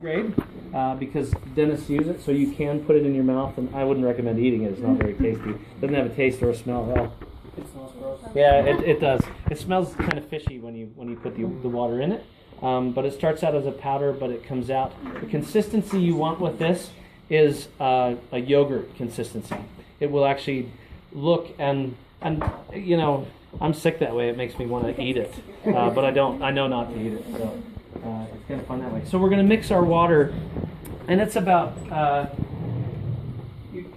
grade because dentists use it, so you can put it in your mouth, and I wouldn't recommend eating it. It's not very tasty. It doesn't have a taste or a smell at all. It smells gross. Yeah, it does. It smells kind of fishy when you put the water in it. But it starts out as a powder, but it comes out. The consistency you want with this is a yogurt consistency. It will actually look and you know, I'm sick that way. It makes me want to eat it, but I don't. I know not to eat it, so it's kind of fun that way. So we're going to mix our water, and it's about.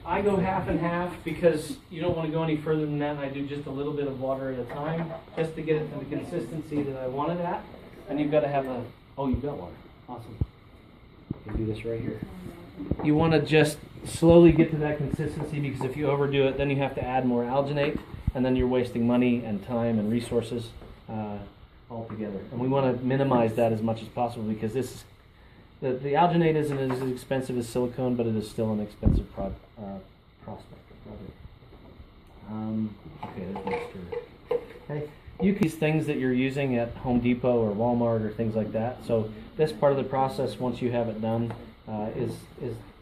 I go half and half because you don't want to go any further than that. And I do just a little bit of water at a time, just to get it to the consistency that I want it at. And you've got to have a. Oh, you've got water. Awesome. You can do this right here. You want to just slowly get to that consistency, because if you overdo it, then you have to add more alginate, and then you're wasting money and time and resources altogether. And we want to minimize that as much as possible, because this the alginate isn't as expensive as silicone, but it is still an expensive prospect. Okay, there's mixture. Okay, you can use things that you're using at Home Depot or Walmart or things like that. So this part of the process, once you have it done, is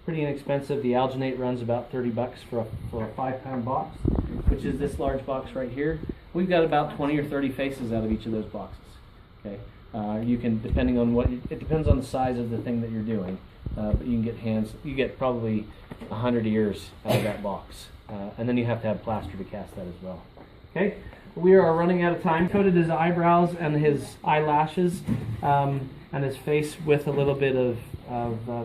pretty inexpensive. The alginate runs about $30 for a 5-pound box, which is this large box right here. We've got about 20 or 30 faces out of each of those boxes. Okay, you can, depending on it depends on the size of the thing that you're doing, but you can get you get probably 100 ears out of that box, and then you have to have plaster to cast that as well. Okay, we are running out of time. Coated his eyebrows and his eyelashes and his face with a little bit of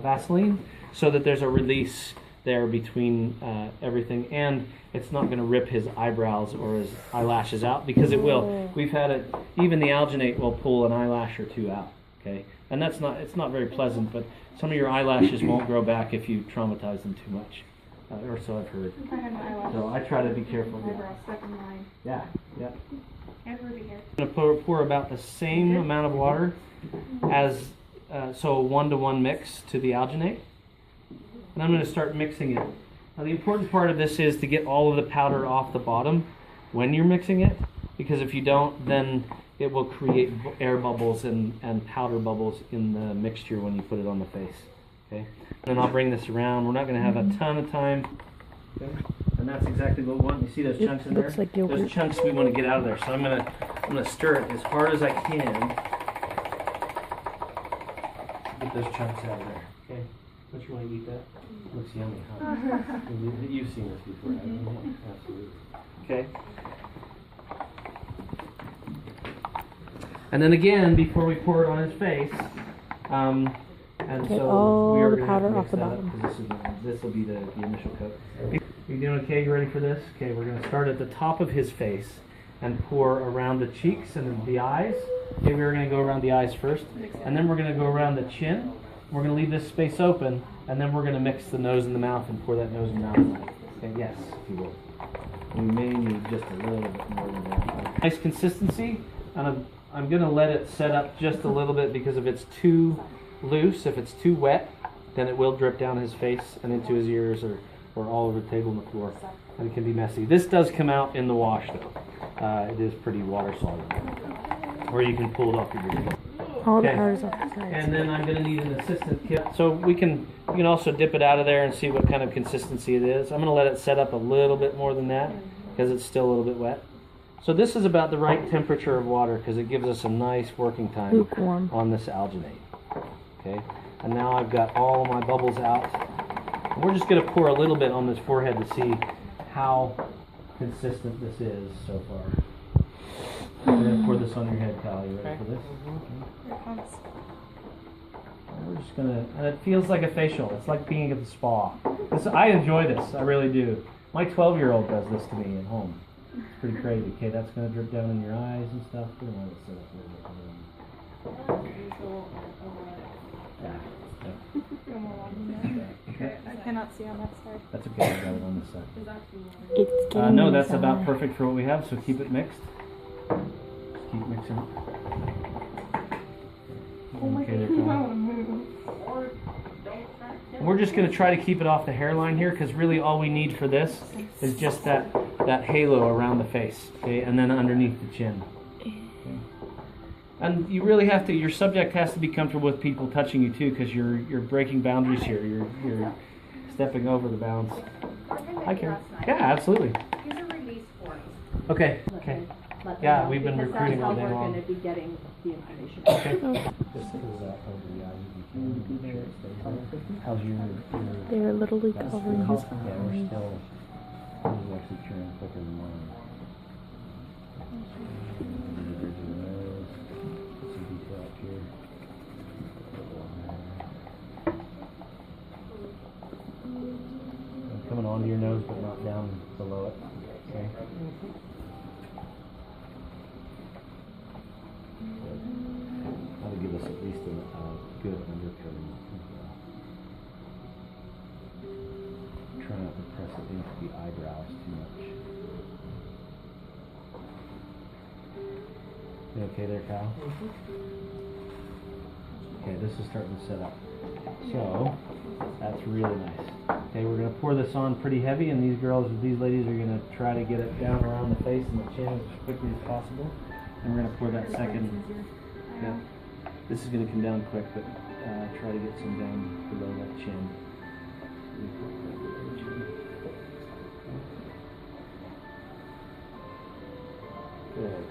Vaseline, so that there's a release there between everything, and it's not going to rip his eyebrows or his eyelashes out, because it will. We've had it. Even the alginate will pull an eyelash or two out. Okay, and it's not very pleasant, but some of your eyelashes won't grow back if you traumatize them too much, or so I've heard. So I try to be careful. Yeah. I'm going to pour about the same amount of water as so a 1-to-1 mix to the alginate. And I'm going to start mixing it. Now the important part of this is to get all of the powder off the bottom when you're mixing it, because if you don't, then it will create air bubbles and powder bubbles in the mixture when you put it on the face. Okay, and then I'll bring this around. We're not going to have a ton of time. Okay. And that's exactly what we want. You see those chunks in there? Like those chunks we want to get out of there. So I'm gonna stir it as hard as I can. Get those chunks out of there. Okay. Don't you want to eat that? Looks yummy, huh? You've seen this before, haven't you? Absolutely. Okay. And then again, before we pour it on his face, and get so all we are the going to have to powder mix off the that up, bottom. because this will be the initial coat. You doing okay? You ready for this? Okay, we're going to start at the top of his face and pour around the cheeks and the eyes. Okay, we're going to go around the eyes first, and then we're going to go around the chin. We're going to leave this space open, and then we're going to mix the nose and the mouth and pour that nose and mouth. Okay, yes, if you will. We may need just a little bit more than that. Nice consistency, and I'm going to let it set up just a little bit, because if it's too loose, if it's too wet, then it will drip down his face and into his ears or all over the table and the floor, and it can be messy. This does come out in the wash, though. It is pretty water soluble, or you can pull it off your ear. All the Okay. powder's off the sides. And then I'm going to need an assistant kit. So you can also dip it out of there and see what kind of consistency it is. I'm going to let it set up a little bit more than that, because it's still a little bit wet. So this is about the right temperature of water, because it gives us a nice working time Lukewarm. on this alginate. Okay, and now I've got all my bubbles out. And we're just going to pour a little bit on this forehead to see how consistent this is so far. I'm going to pour this on your head, Kyle. You ready for this? Okay. We're just going to, and it feels like a facial. It's like being at the spa. I enjoy this. I really do. My 12-year-old does this to me at home. It's pretty crazy. Okay, that's going to drip down in your eyes and stuff. We're going to let it sit up a little bit. Okay, I cannot see on that side. That's okay. I got it on this side. It's getting No, me that's about somewhere. perfect for what we have. So keep it mixed. Just keep mixing it. Okay, there, Kyle. We're just going to try to keep it off the hairline here, because really all we need for this is just that halo around the face, okay, and then underneath the chin. Okay. And you really have to. Your subject has to be comfortable with people touching you too, because you're breaking boundaries here. You're stepping over the bounds. Hi, Karen. Yeah, absolutely. Here's a release form. Okay. Okay. Yeah, we've been recruiting all day long. We're going to be getting the information. Okay. How's your They're literally that's covering still- his yeah, we're eyes. still we're actually churning quicker than mine. There's your nose. Put some detail up here. And coming onto your nose but not down below it. Okay. That'll give us at least a good undercurrent. Try not to press it into the eyebrows too much. You okay there, Kyle? Okay, this is starting to set up. So, that's really nice. Okay, we're going to pour this on pretty heavy, and these ladies are going to try to get it down around the face and the chin as quickly as possible. And we're going to pour that second. Yeah. This is going to come down quick, but try to get some down below that chin.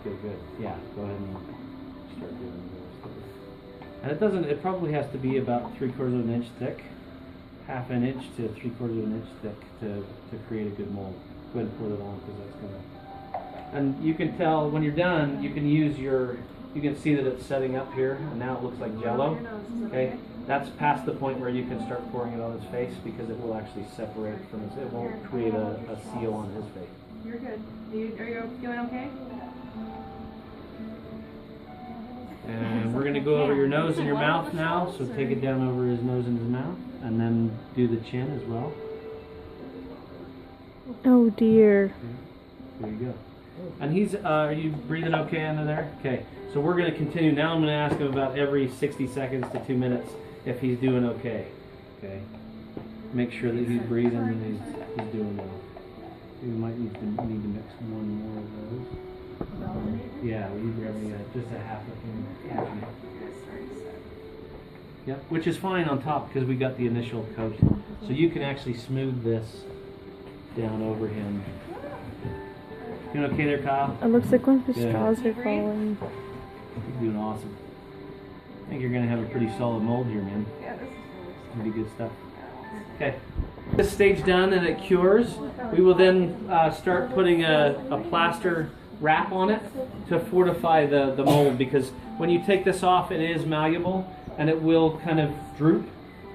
Good. Yeah, go ahead and start doing those. And it probably has to be about 3/4 of an inch thick, half an inch to 3/4 of an inch thick to create a good mold. Go ahead and pour it on, because that's going to... And you can tell when you're done, you can see that it's setting up here, and now it looks like Jell-O. Okay, that's past the point where you can start pouring it on his face, because it will actually separate from his. It won't create a seal on his face. You're good. Are you feeling okay? And we're going to go over your nose and your mouth now, so take it down over his nose and his mouth, and then do the chin as well. Oh dear. Okay. There you go. And are you breathing okay under there? Okay, so we're going to continue. Now I'm going to ask him about every 60 seconds to 2 minutes if he's doing okay. Okay. Make sure that he's breathing and he's doing well. We might need to mix one more of those. Yeah, we need just a half a thing. Yep, which is fine on top because we got the initial coat. So you can actually smooth this down over him. Doing okay there, Kyle? It looks like one of his Yeah. straws are falling. You're doing awesome. I think you're going to have a pretty solid mold here, man. Yeah, this is Pretty good stuff. Okay. This stage done and it cures, we will then start putting a plaster wrap on it to fortify the mold, because when you take this off, it is malleable and it will kind of droop.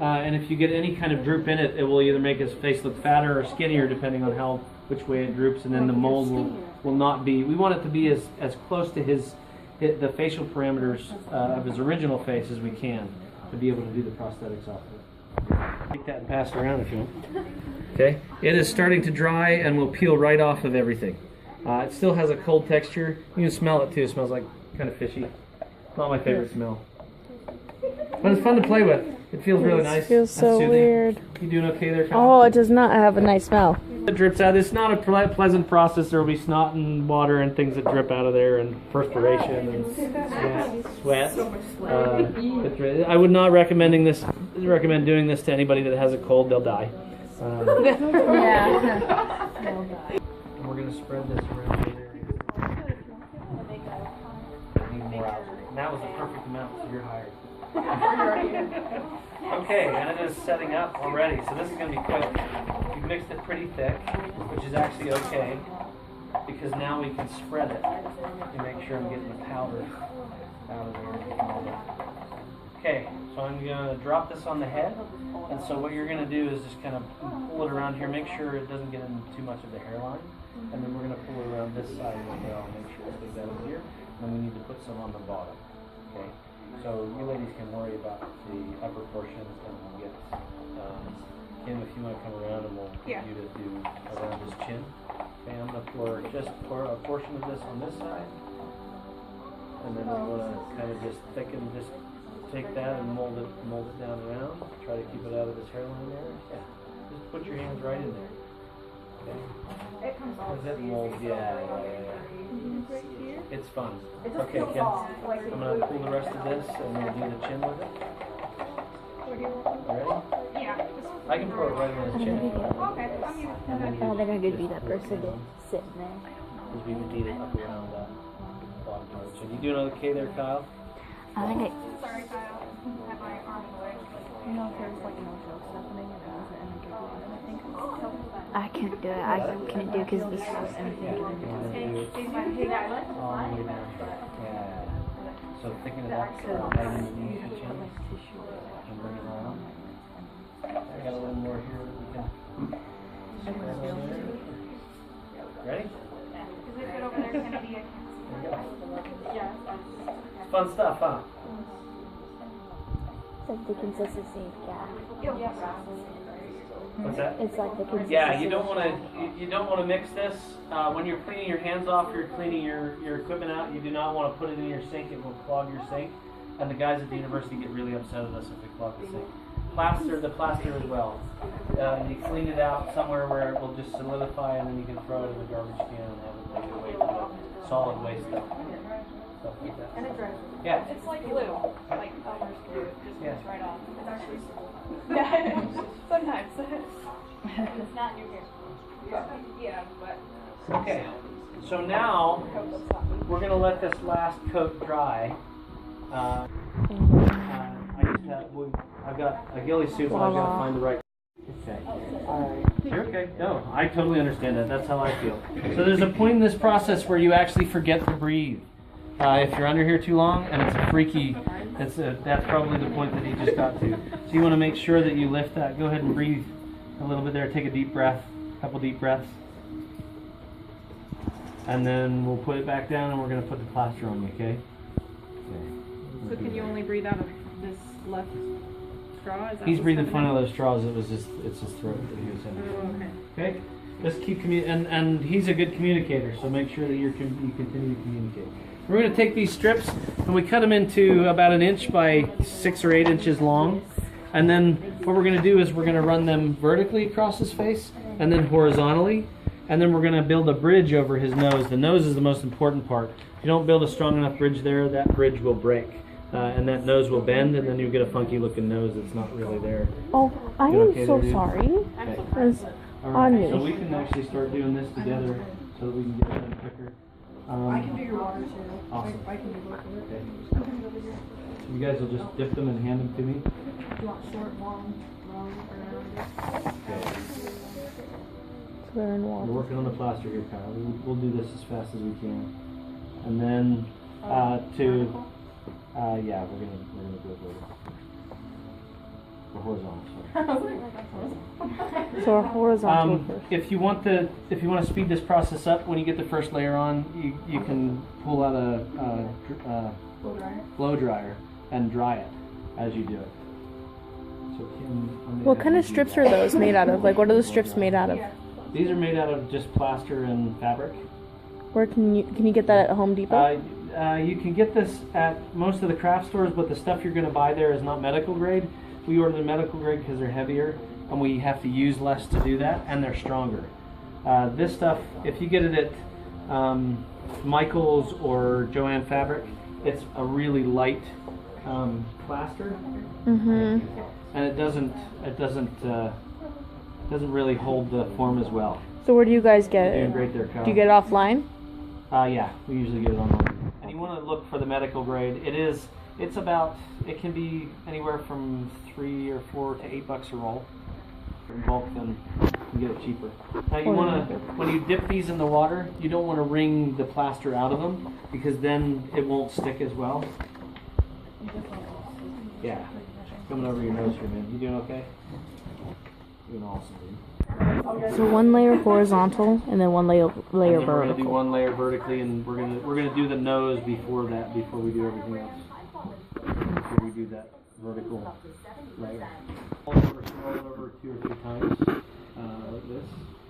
And if you get any kind of droop in it, it will either make his face look fatter or skinnier, depending on which way it droops, and then the mold will not be. We want it to be as close to the facial parameters of his original face as we can to be able to do the prosthetics off of it. Take that and pass it around if you want. Okay, it is starting to dry and will peel right off of everything. It still has a cold texture. You can smell it too. It smells like kind of fishy. Not my favorite smell, but it's fun to play with. It feels really nice. It feels so soothing. weird. You doing okay there, Kyle? Oh, it does not have a nice smell. It drips out. It's not a pleasant process. There will be snot and water and things that drip out of there, and perspiration and sweat. I would not recommend doing this to anybody that has a cold. They'll die. Yeah. We're going to spread this around the area. Need more hours. That was the perfect amount, so you're hired. Okay, and it is setting up already, so this is going to be quick. We've mixed it pretty thick, which is actually okay, because now we can spread it and make sure I'm getting the powder out of there. Okay, so I'm going to drop this on the head, and so what you're going to do is just kind of pull it around here, make sure it doesn't get in too much of the hairline, and then we're going to pull it around this side as well, make sure it stays out of here, and then we need to put some on the bottom. Okay. So you ladies can worry about the upper portions, and we'll get Kim, if you want to come around, and we'll get you to do around his chin. Okay, I'm going to pour a portion of this on this side, and then we're going to kind of just thicken, just take that and mold it down around. Try to keep it out of his hairline there. Yeah, just put your hands right in there. It comes all Is it mold? Yeah. It's fun. It just Okay, peels kids. off. Like I'm gonna pull the rest of this and we'll do the chin with it. Ready? Yeah. I can pour it right in his chin. Okay. I'm using And then Oh, you they're gonna just be that pour it person down, sitting there. because we would need it up around that bottom part of the chin. You doing okay there, Kyle? I think Sorry, Kyle. I have my arm in the way. You know, if there's like no jokes happening and it wasn't in a good one, I think I can't do it. I can't do because this is Hey, guys. All the way down. Yeah. So thinking of that, right underneath the chin. And bring it around. I got a little more here that we can spread over there. Ready? Is it good over there? Can it be a... There you go. Yeah. Fun stuff, huh? It's like the consistency of gas. What's that? It's like the consistency. Yeah, you don't want to mix this when you're cleaning your hands off. You're cleaning your equipment out. You do not want to put it in your sink. It will clog your sink, and the guys at the university get really upset at us if we clog the sink. The plaster as well. You clean it out somewhere where it will just solidify, and then you can throw it in the garbage can and have it make it away to the solid waste stuff. Stuff like that. And it dries. Yeah. It's like glue. Like Elmer's glue. It just Yeah. goes right off. It's actually yeah. Sometimes. It's not new here. Yeah, but... Okay. So now we're going to let this last coat dry. I've got a ghillie suit, but I've got to find the right. Okay. You're okay. No, I totally understand that. That's how I feel. So there's a point in this process where you actually forget to breathe. If you're under here too long, and it's a freaky, that's probably the point that he just got to. So you want to make sure that you lift that. Go ahead and breathe a little bit there. Take a deep breath, a couple deep breaths. And then we'll put it back down and we're going to put the plaster on you, okay? So can you only breathe out of this left straw? Is that He's what's breathing fun happening? out of those straws. It's his throat that he was in. Oh, okay. Okay? Just keep and he's a good communicator, so make sure that you continue to communicate. We're going to take these strips and we cut them into about 1 inch by 6 or 8 inches long. And then what we're going to do is we're going to run them vertically across his face and then horizontally. And then we're going to build a bridge over his nose. The nose is the most important part. If you don't build a strong enough bridge there, that bridge will break. And that nose will bend, and then you'll get a funky looking nose that's not really there. Oh, I You am okay so there, dude? sorry. Okay. It's All on right. me. So we can actually start doing this together so that we can get it done quicker. I can do your water too. Awesome. I can do both of it. Okay. I'm coming over here. You guys will just dip them and hand them to me. Do you want short, long, or Okay. So they're in We're water. working on the plaster here, Kyle. We'll do this as fast as we can. And then yeah, we're gonna do it vertical. Or horizontal, sorry. So our horizontal first. If you want to speed this process up, when you get the first layer on, you can pull out a blow dryer and dry it as you do it. So What kind of strips are those made out of? Like, what are the strips made out of? These are made out of just plaster and fabric. Where can you get that at Home Depot? You can get this at most of the craft stores, but the stuff you're going to buy there is not medical grade. We order the medical grade because they're heavier, and we have to use less to do that, and they're stronger. This stuff, if you get it at Michael's or Joanne Fabric, it's a really light plaster, Mm-hmm. and it doesn't really hold the form as well. So where do you guys get You're doing it? great there, Kyle. Do you get it offline? Yeah, we usually get it online. And you want to look for the medical grade. It can be anywhere from $3 or $4 to $8 a roll. In bulk, then you can get it cheaper. Now you want to, when you dip these in the water, you don't want to wring the plaster out of them because then it won't stick as well. Yeah, coming over your nose here, man. You doing okay? Doing awesome, dude. So one layer horizontal and then one layer And then we're gonna do vertical. one layer vertically, and we're gonna do the nose before we do everything else. Before we do that vertical layer. Roll it over 2 or 3 times, like this.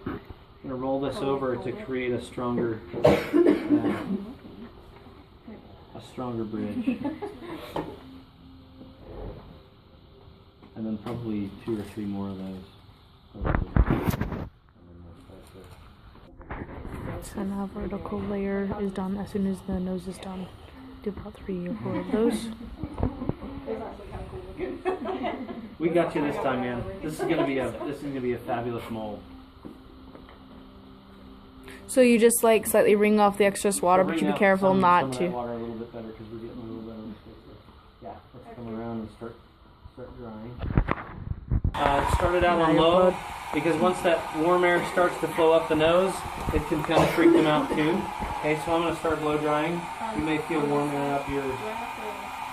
I'm gonna roll this over to create a stronger bridge. And then probably 2 or 3 more of those. And then we'll start there. And a vertical layer is done as soon as the nose is done. Do about 3 or 4 of those. We got you this time, man. This is gonna be a fabulous mold. So you just like slightly wring off the excess water, but you be careful not some to. of that water a little bit better because we're getting a little better. Yeah, let's come around and start drying. Started out on low because once that warm air starts to flow up the nose, it can kind of freak them out too. Okay, so I'm going to start blow drying. You may feel warm air up your.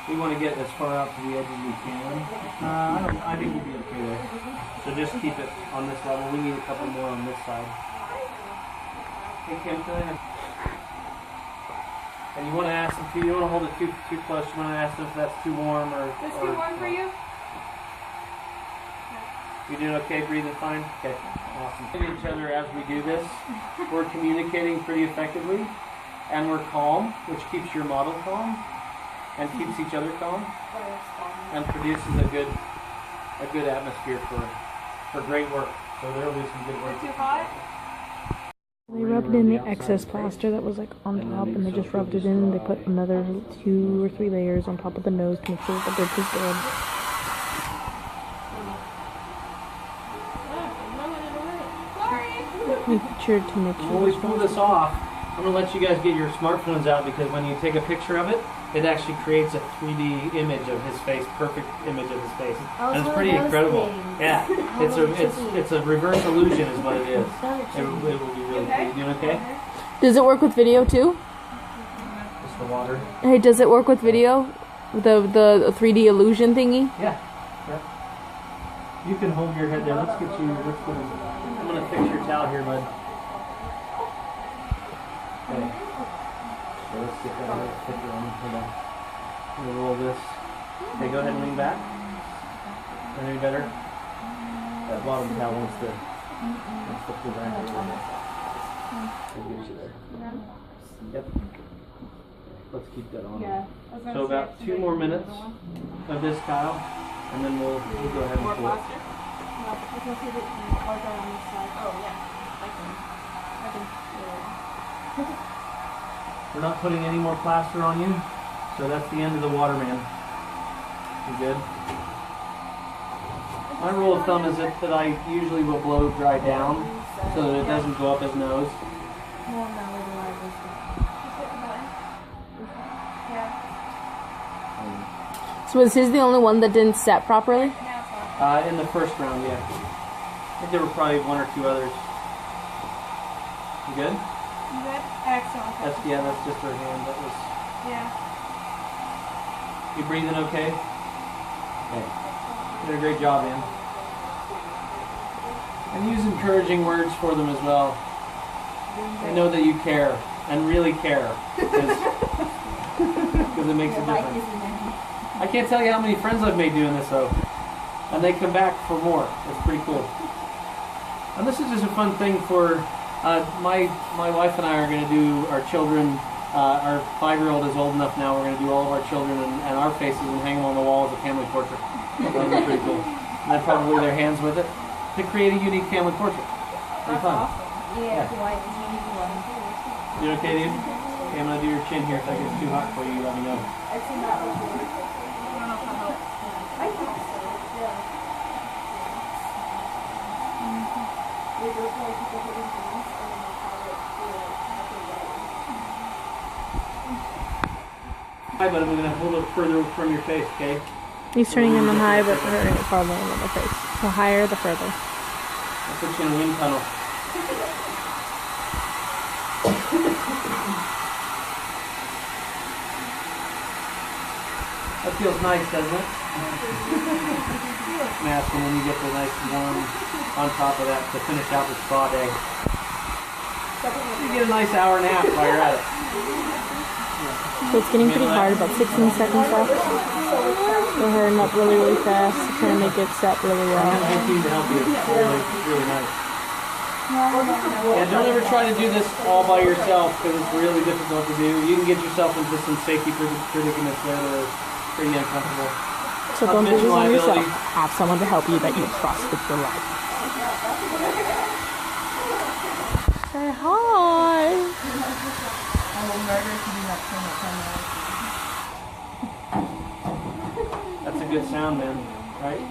We want to get as far out to the edge as we can. I think we'll be okay there. So just keep it on this level. We need a couple more on this side. Hey Kim, come in. And you want to ask them too. You don't want to hold it too close. You want to ask them if that's too warm or. Is this too warm for you? You doing okay? Breathing fine? Okay, awesome. We each other as we do this. We're communicating pretty effectively, and we're calm, which keeps your model calm, and keeps each other calm, and produces a good atmosphere for great work. So there'll be some good work. Too hot? They rubbed in the excess plaster that was like on top, and they just rubbed it in. They put another 2 or 3 layers on top of the nose to make sure that the bridge was good. Make sure to make sure. When we pull this off, I'm going to let you guys get your smartphones out because when you take a picture of it, it actually creates a 3D image of his face, perfect image of his face, and it's pretty incredible. Yeah, it's a reverse illusion, is what it is. It will be really cool. You doing okay? Does it work with video too? Just the water. Hey, does it work with video? The 3D illusion thingy? Yeah. You can hold your head down. Let's get you. I'm gonna fix your towel here, bud. Okay. So let's get that right sticker on. Hold on. I'm gonna roll this. Okay, go ahead and lean back. Any better? That bottom towel wants to pull back a little bit. We'll get you there. Yep. Let's keep that on. Yeah. So about 2 more minutes of this, Kyle, and then we'll go ahead and More pull it. plaster? No, because I see that you are going on this side. Oh, yeah. I can do it. We're not putting any more plaster on you, so that's the end of the water, man. You good? My rule of thumb is that I usually will blow dry down so that it doesn't go up his nose. So was his the only one that didn't set properly? In the first round, yeah. I think there were probably 1 or 2 others. You good? You good? Excellent. That's just her hand. That was. Yeah. You breathing okay? Okay. You did a great job, man. And use encouraging words for them as well. They know that you care and really care because it makes a difference. I can't tell you how many friends I've made doing this though, and they come back for more. It's pretty cool. And this is just a fun thing for my wife and I are going to do our children. Our 5-year-old is old enough now. We're going to do all of our children and our faces and hang them on the wall as a family portrait. That'll be pretty cool. And then probably their hands with it to create a unique family portrait. Pretty fun. Yeah. You okay, dude? Okay, I'm going to do your chin here. If that gets too hot for you, let me know. Hi, but I'm going to hold it further from your face, okay? He's turning them on high, but turning it farther on the face. The higher, the further. I'll put you in a wind tunnel. That feels nice, doesn't it? Mask, and then you get the nice warm on top of that to finish out the spa day. You get a nice hour nap while you're at it. So it's getting pretty hard, about 16 seconds left. Go ahead and up really, really fast to kind of make it set really I well. have a team to help you. It's really nice. Yeah, don't ever try to do this all by yourself because it's really difficult to do. You can get yourself into some safety predicaments there that are pretty uncomfortable. So don't do this on yourself. Have someone to help you that you trust with your life. Say hi. I will murder to do that That's a good sound, man. Right?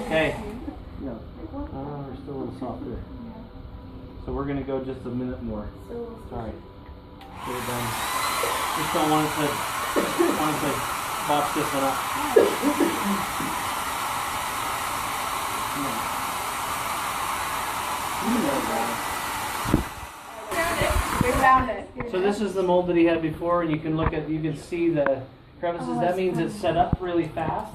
Okay. No. We're still a little soft there. So we're gonna go just a minute more. Alright. Get it done. Just don't want it to box this one up. We found it. So this is the mold that he had before, and you can see the crevices. That means it's set up really fast.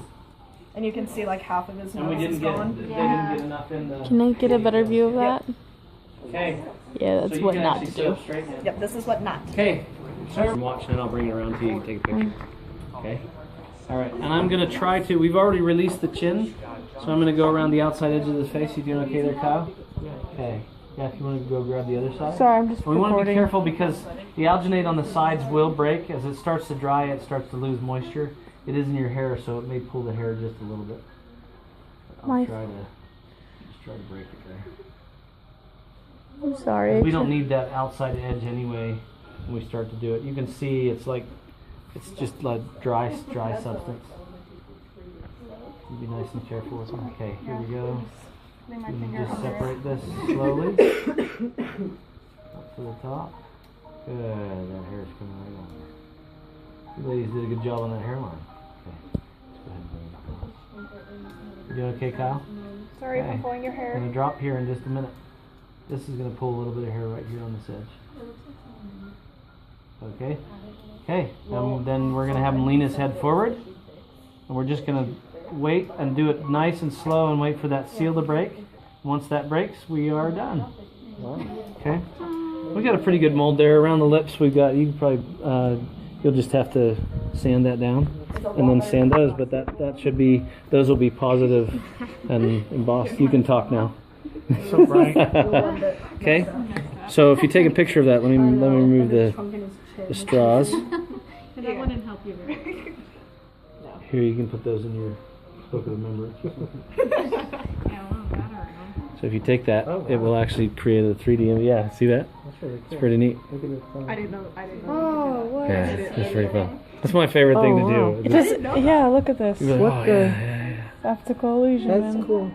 And you can see like half of his And we nose didn't is get gone. they didn't get enough in the. Can I get a better view of that? Okay. Yeah, So that's you what can not actually to sit do. up straight now. Yep, this is what not. Okay. I'm watching it. I'll bring it around to you. You can take a picture. Okay. All right. And I'm gonna try to. We've already released the chin, so I'm gonna go around the outside edge of the face. You doing okay there, Kyle? Okay. Yeah. If you want to go grab the other side. Sorry, I'm just We want to be recording. careful because the alginate on the sides will break as it starts to dry. It starts to lose moisture. It is in your hair, so it may pull the hair just a little bit. I'll My- try to break it there. I'm sorry. We don't need that outside edge anyway when we start to do it. You can see it's just like dry substance. Be nice and careful with it. Okay, here we go. Lay my You finger just under it. separate this slowly up to the top. Good, that hair's coming right on there. You ladies did a good job on that hairline. Okay, let's go ahead and bring it across. You doing okay, Kyle? Sorry if Okay. I'm pulling your I'm hair. gonna drop here in just a minute. This is gonna pull a little bit of hair right here on this edge. Okay. Okay. Then we're gonna have him lean his head forward, and we're just gonna wait and do it nice and slow and wait for that seal to break. Once that breaks, we are done. Okay. We got a pretty good mold there around the lips. We've got. You can probably. You'll just have to sand that down, and then sand those. But that should be. Those will be positive and embossed. You can talk now. So bright. Okay. So if you take a picture of that, let me remove the straws. That wouldn't help you very much. Here, you can put those in your book of remembrance. So if you take that, it will actually create a 3D image. Yeah, see that? That's really cool. It's pretty neat. Look at this. I didn't know. Oh, what? Yeah, it's pretty fun. That's my favorite thing to do. It does, yeah, look at this. You're like, What oh, the- yeah. Optical illusion. That's man. cool.